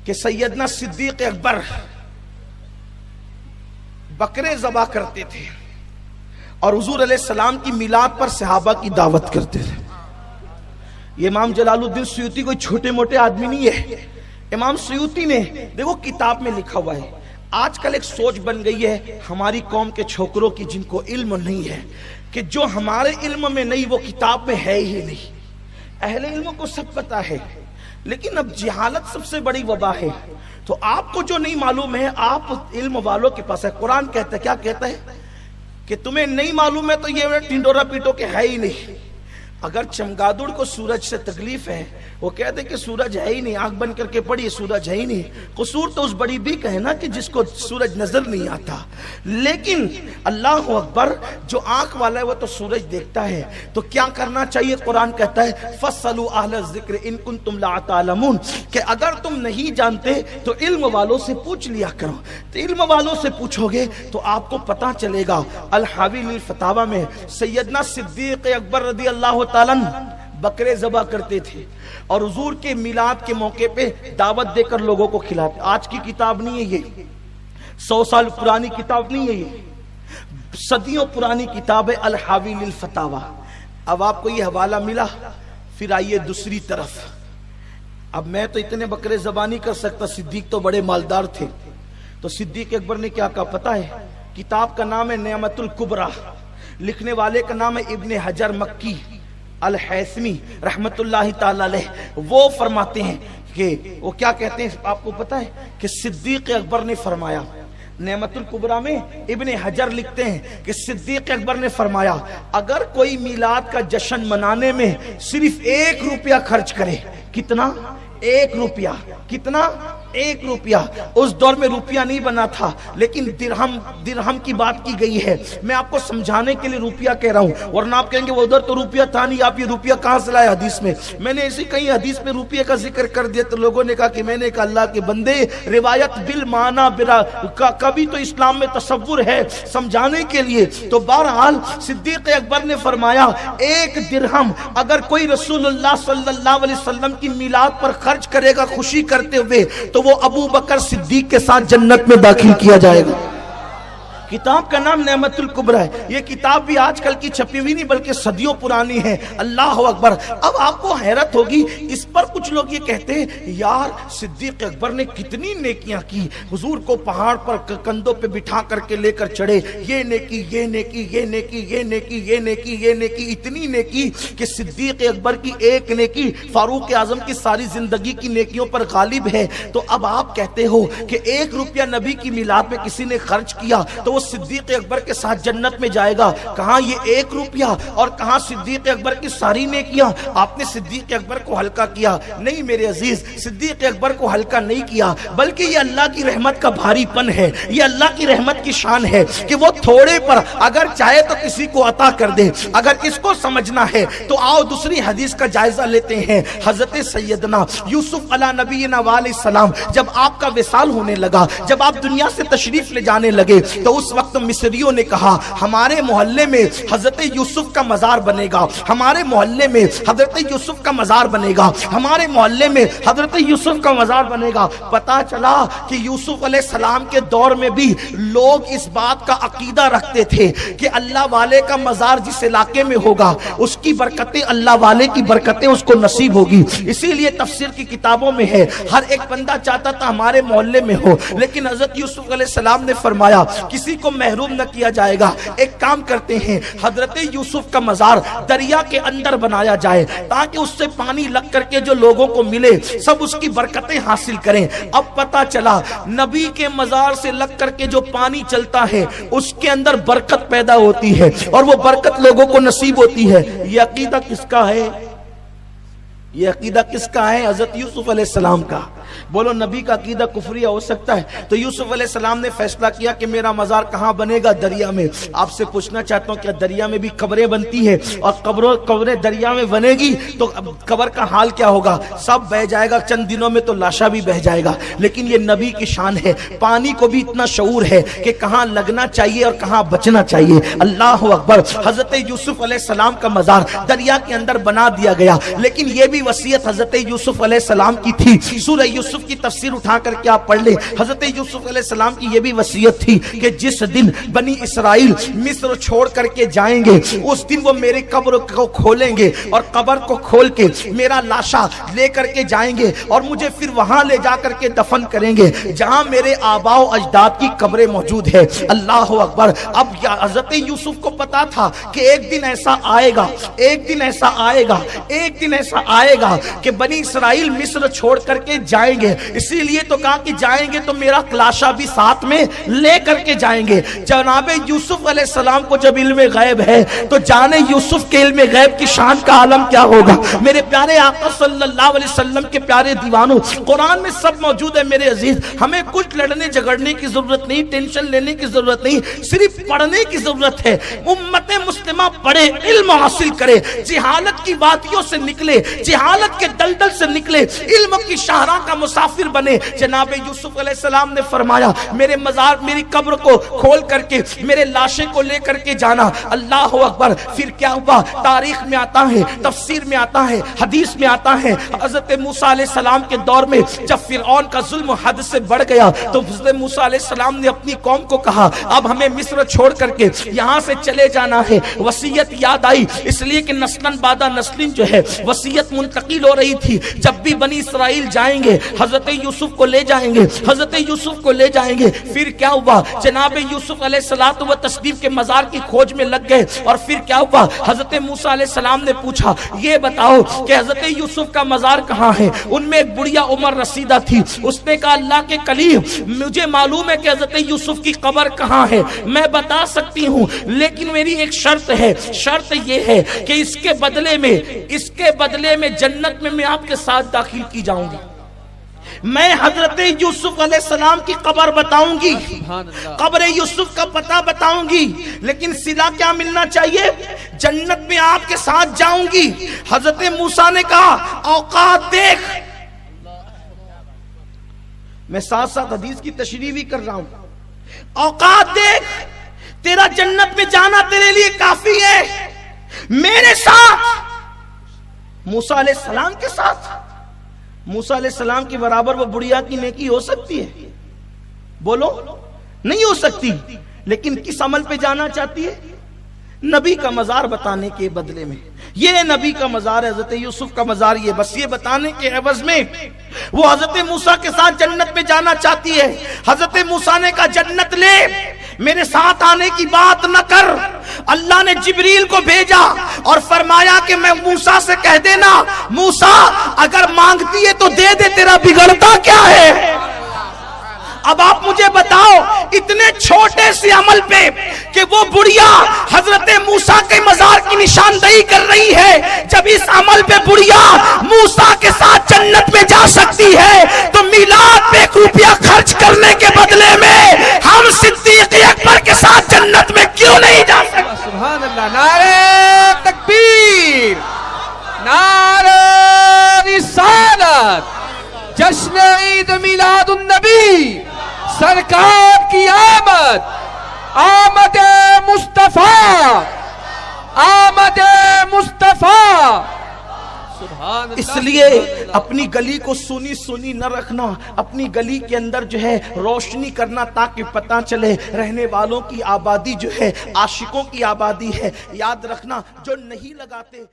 کہ سیدنا صدیق اکبر بکرے ذبح کرتے تھے اور حضور علیہ السلام کی میلاد پر صحابہ کی دعوت کرتے تھے. یہ امام جلال الدین سیوطی کوئی چھوٹے موٹے آدمی نہیں ہے. امام سیوطی نے دیکھو کتاب میں لکھا ہوا ہے. آج کل ایک سوچ بن گئی ہے ہماری قوم کے چھوکروں کی جن کو علم نہیں ہے کہ جو ہمارے علم میں نہیں وہ کتاب میں ہے ہی نہیں. اہل علم کو سب پتا ہے لیکن اب جہالت سب سے بڑی وبا ہے. تو آپ کو جو نہیں معلوم ہے آپ علم والوں کے پاس ہے. قرآن کہتا ہے, کیا کہتا ہے کہ تمہیں نہیں معلوم ہے تو یہ ٹنڈورا پیٹو کے ہے ہی نہیں. اگر چمگادڑ کو سورج سے تکلیف ہے وہ کہتے کہ سورج ہے ہی نہیں, آنکھ بند کر کے پڑھی سورج ہے ہی نہیں. قصور تو اس بڑی بھی کا ہے نا کہ جس کو سورج نظر نہیں آتا. لیکن اللہ اکبر, جو آنکھ والا ہے وہ تو سورج دیکھتا ہے. تو کیا کرنا چاہیے؟ قرآن کہتا ہے فَاسْأَلُوا أَهْلَ الذِّكْرِ إِن كُنتُمْ لَا تَعْلَمُونَ, کہ اگر تم نہیں جانتے تو علم والوں سے پوچھ لیا کرو. تو علم والوں سے پوچھو گے تو آپ کو پتہ چلے گا. الحاوی للفتاوی میں سیدنا صدیق اکبر رضی اللہ تعالیٰ بکرے ذبح کرتے تھے اور حضور کے میلاد کے موقع پہ دعوت دے کر لوگوں کو کھلاتے. آج کی کتاب نہیں ہے یہ, 100 سال پرانی کتاب نہیں ہے یہ, صدیوں پرانی کتاب ہے الحاوی للفتاوی. اب آپ کو یہ حوالہ ملا, پھر آئیے دوسری طرف. اب میں تو اتنے بکرے ذبح نہیں کر سکتا, صدیق تو بڑے مالدار تھے. تو صدیق اکبر نے کیا کہا پتہ ہے؟ کتاب کا نام ہے نعمت الکبریٰ, لکھنے والے کا نام ہے ابن حجر مکی الحیثمی رحمت اللہ تعالی علیہ. وہ فرماتے ہیں کہ وہ کیا کہتے ہیں آپ کو پتہ ہے کہ صدیق اکبر نے فرمایا, نعمت الکبریٰ میں ابن حجر لکھتے ہیں کہ صدیق اکبر نے فرمایا اگر کوئی میلاد کا جشن منانے میں صرف 1 روپیہ خرچ کرے. کتنا؟ 1 روپیہ. کتنا؟ 1 روپیہ. اس دور میں روپیہ نہیں بنا تھا لیکن درہم کی بات کی گئی ہے. میں آپ کو سمجھانے کے لیے روپیہ کہہ رہا ہوں, ورنہ آپ کہیں گے وہ ادھر تو روپیہ تھا نہیں, آپ یہ روپیہ کہاں سے لائے حدیث میں. میں نے اسی کئی حدیث میں روپیہ کا ذکر کر دیا تو لوگوں نے کہا کہ میں نے کہا اللہ کے بندے روایت بالمعنی کبھی تو اسلام میں تصور ہے سمجھانے کے لیے. تو بہرحال صدیق اکبر نے فرمایا 1 درہم اگر کوئی رسول اللہ صلی اللہ علیہ وسلم کی میلاد پر خرچ کرے گا خوشی کرتے ہوئے تو وہ ابو بکر صدیق کے ساتھ جنت میں داخل کیا جائے گا. کتاب کا نام نعمت الکبریٰ ہے. یہ کتاب بھی آج کل کی چھپی ہوئی نہیں بلکہ صدیوں پرانی ہے. اللہ اکبر. اب آپ کو حیرت ہوگی اس پر کچھ لوگ یہ کہتے ہیں یار صدیق اکبر نے کتنی نیکیاں کی, حضور کو پہاڑ پر کندھوں پہ بٹھا کر کے لے کر چڑھے, یہ نیکی یہ نیکی یہ نیکی یہ نیکی یہ نیکی یہ نیکی, اتنی نیکی کہ صدیق اکبر کی ایک نیکی فاروق اعظم کی ساری زندگی کی نیکیوں پر غالب ہے. تو اب آپ کہتے ہو کہ 1 روپیہ نبی کی میلاد میں کسی نے خرچ کیا تو وہ صدیق اکبر کے ساتھ جنت میں جائے گا. کہاں یہ 1 روپیہ اور کہاں صدیق اکبر کی ساری نیکیاں. آپ نے صدیق اکبر کو ہلکا کیا. نہیں میرے عزیز, صدیق اکبر کو ہلکا نہیں کیا بلکہ یہ اللہ کی رحمت کا بھاری پن ہے, یہ اللہ کی رحمت کی شان ہے کہ وہ تھوڑے پر اگر چاہے تو کسی کو عطا کر دے. اگر اس کو سمجھنا ہے تو آؤ دوسری حدیث کا جائزہ لیتے ہیں. حضرت سیدنا یوسف علیہ نبینا علیہ السلام جب آپ کا وصال ہونے لگا, جب آپ دنیا سے تشریف لے جانے لگے تو اس وقت مصریوں نے کہا ہمارے محلے میں حضرت یوسف کا مزار بنے گا, ہمارے محلے میں حضرت یوسف کا مزار بنے گا, ہمارے محلے میں حضرت یوسف کا مزار بنے گا. پتا چلا کہ یوسف علیہ السلام کے دور میں بھی لوگ اس بات کا عقیدہ رکھتے تھے کہ اللہ والے کا مزار جس علاقے میں ہوگا اس کی برکتیں, اللہ والے کی برکتیں اس کو نصیب ہوگی. اسی لیے تفسیر کی کتابوں میں ہے ہر ایک بندہ چاہتا تھا ہمارے محلے میں ہو, لیکن حضرت یوسف علیہ السلام نے فرمایا کسی کو محروم نہ کیا جائے گا. ایک کام کرتے ہیں حضرت یوسف کا مزار دریا کے اندر بنایا جائے تاکہ اس سے پانی لگ کر کے جو لوگوں کو ملے سب اس کی برکتیں حاصل کریں. اب پتا چلا نبی کے مزار سے لگ کر کے جو پانی چلتا ہے اس کے اندر برکت پیدا ہوتی ہے اور وہ برکت لوگوں کو نصیب ہوتی ہے. یہ عقیدہ کس کا ہے؟ یہ عقیدہ کس کا ہے؟ حضرت یوسف علیہ السلام کا. بولو نبی کا عقیدہ کفریہ ہو سکتا ہے؟ تو یوسف علیہ السلام نے فیصلہ کیا کہ میرا مزار کہاں بنے گا؟ دریا میں. آپ سے پوچھنا چاہتا ہوں کیا دریا میں بھی قبریں بنتی ہیں؟ اور قبریں دریا میں بنے گی تو قبر کا حال کیا ہوگا؟ سب بہ جائے گا, چند دنوں میں تو لاشا بھی بہ جائے گا. لیکن یہ نبی کی شان ہے, پانی کو بھی اتنا شعور ہے کہ کہاں لگنا چاہیے اور کہاں بچنا چاہیے. اللہ اکبر. حضرت یوسف علیہ السلام کا مزار دریا کے اندر بنا دیا گیا, لیکن یہ بھی وصیت حضرت یوسف علیہ السلام کی تھی. سورہ یوسف کی تفسیر اٹھا کر کے آپ پڑھ لیں. حضرت یوسف علیہ السلام کی یہ بھی وصیت تھی کہ جس دن بنی اسرائیل مصر چھوڑ کر کے جائیں گے اس دن وہ میرے قبر کو کھولیں گے اور قبر کو کھول کے میرا لاشا لے کر کے جائیں گے اور مجھے پھر وہاں لے جا کر کے دفن کریں گے جہاں میرے آباء و اجداد کی قبریں موجود ہے. اللہ اکبر. اب حضرت یوسف کو پتا تھا کہ ایک دن ایسا آئے گا, ایک دن ایسا آئے گا, ایک دن ایسا آئے گا کہ بنی اسرائیل مصر چھوڑ کر کے جائیں گے. اسی لیے تو کہا کہ جائیں گے تو میرا لاشا بھی ساتھ میں لے کر کے جائیں گے. جناب یوسف علیہ السلام کو جب علم غیب ہے تو جانے یوسف کے علم غیب کی شان کا عالم کیا ہوگا. میرے پیارے آقا صلی اللہ علیہ وسلم کے پیارے دیوانوں, قرآن میں سب موجود ہے میرے عزیز. ہمیں کچھ لڑنے جھگڑنے کی ضرورت نہیں, ٹینشن لینے کی ضرورت نہیں, صرف پڑھنے کی ضرورت ہے. امت مسلمہ پڑھے, علم حاصل کرے, جہالت کی وادیوں سے نکلے, جہالت کے دلدل سے نکلے, علم کی شاہراہ کا مسافر بنے. جناب یوسف علیہ السلام نے فرمایا میرے مزار, میری قبر کو کھول کر کے میرے لاشے کو لے کر کے جانا. اللہ اکبر. پھر کیا ہوا؟ تاریخ میں آتا ہے, تفسیر میں آتا ہے, حدیث میں آتا ہے, حضرت موسیٰ علیہ السلام کے دور میں جب فرعون کا ظلم حد سے بڑھ گیا تو حضرت موسیٰ علیہ السلام نے اپنی قوم کو کہا اب ہمیں مصر چھوڑ کر کے یہاں سے چلے جانا ہے. وصیت یاد آئی اس لیے کہ نسلاً بعد نسلیں جو ہے وصیت منتقل ہو رہی تھی. جب بھی بنی اسرائیل جائیں گے حضرت یوسف کو لے جائیں گے, حضرت یوسف کو لے جائیں گے. پھر کیا ہوا؟ جناب یوسف علیہ الصلوۃ والتسلیم کے مزار کی کھوج میں لگ گئے. اور پھر کیا ہوا؟ حضرت موسیٰ علیہ السلام نے پوچھا یہ بتاؤ کہ حضرت یوسف کا مزار کہاں ہے. ان میں ایک بڑھیا عمر رسیدہ تھی. اس نے کہا اللہ کے کلیم مجھے معلوم ہے کہ حضرت یوسف کی قبر کہاں ہے, میں بتا سکتی ہوں, لیکن میری ایک شرط ہے. شرط یہ ہے کہ اس کے بدلے میں جنت میں آپ کے ساتھ داخل کی جاؤں گی. میں حضرت یوسف علیہ السلام کی قبر بتاؤں گی, قبر یوسف کا پتہ بتاؤں گی, لیکن صلہ کیا ملنا چاہیے؟ جنت میں آپ کے ساتھ جاؤں گی. حضرت موسیٰ نے کہا اوقات دیکھ. میں ساتھ ساتھ حدیث کی تشریح بھی کر رہا ہوں. اوقات دیکھ, تیرا جنت میں جانا تیرے لیے کافی ہے. میرے ساتھ, موسیٰ علیہ السلام کے ساتھ. موسیٰ علیہ السلام کے برابر وہ بڑھیا کی نیکی ہو سکتی ہے؟ بولو نہیں ہو سکتی. لیکن کس عمل پہ جانا چاہتی ہے؟ نبی کا مزار بتانے کے بدلے میں. یہ نبی کا مزار ہے, حضرت یوسف کا مزار. یہ بس یہ بتانے کے عوض میں وہ حضرت موسیٰ کے ساتھ جنت میں جانا چاہتی ہے. حضرت موسیٰ نے کہا جنت لے, میرے ساتھ آنے کی بات نہ کر. اللہ نے جبریل کو بھیجا اور فرمایا کہ میں موسیٰ سے کہہ دینا موسیٰ اگر مانگتی ہے تو دے دے, تیرا بگڑتا کیا ہے. اب آپ مجھے بتاؤ اتنے چھوٹے سے عمل پہ کہ وہ بڑھیا حضرت موسیٰ کے مزار کی نشاندہی کر رہی ہے, جب اس عمل پہ بڑھیا موسیٰ کے ساتھ جنت میں جا سکتی ہے تو میلاد پہ 1 روپیہ خرچ کرنے کے بدلے میں ہم صدیق اکبر کے ساتھ جنت میں کیوں نہیں جا سکتے؟ سبحان اللہ. نعرہ تکبیر, نعرہ رسالت, جشن عید میلاد النبی, سرکار کی آمد, آمد مصطفیٰ, آمد مصطفیٰ. اس لیے اپنی گلی کو سونی سونی نہ رکھنا, اپنی گلی کے اندر جو ہے روشنی کرنا تاکہ پتہ چلے رہنے والوں کی آبادی جو ہے عاشقوں کی آبادی ہے. یاد رکھنا جو نہیں لگاتے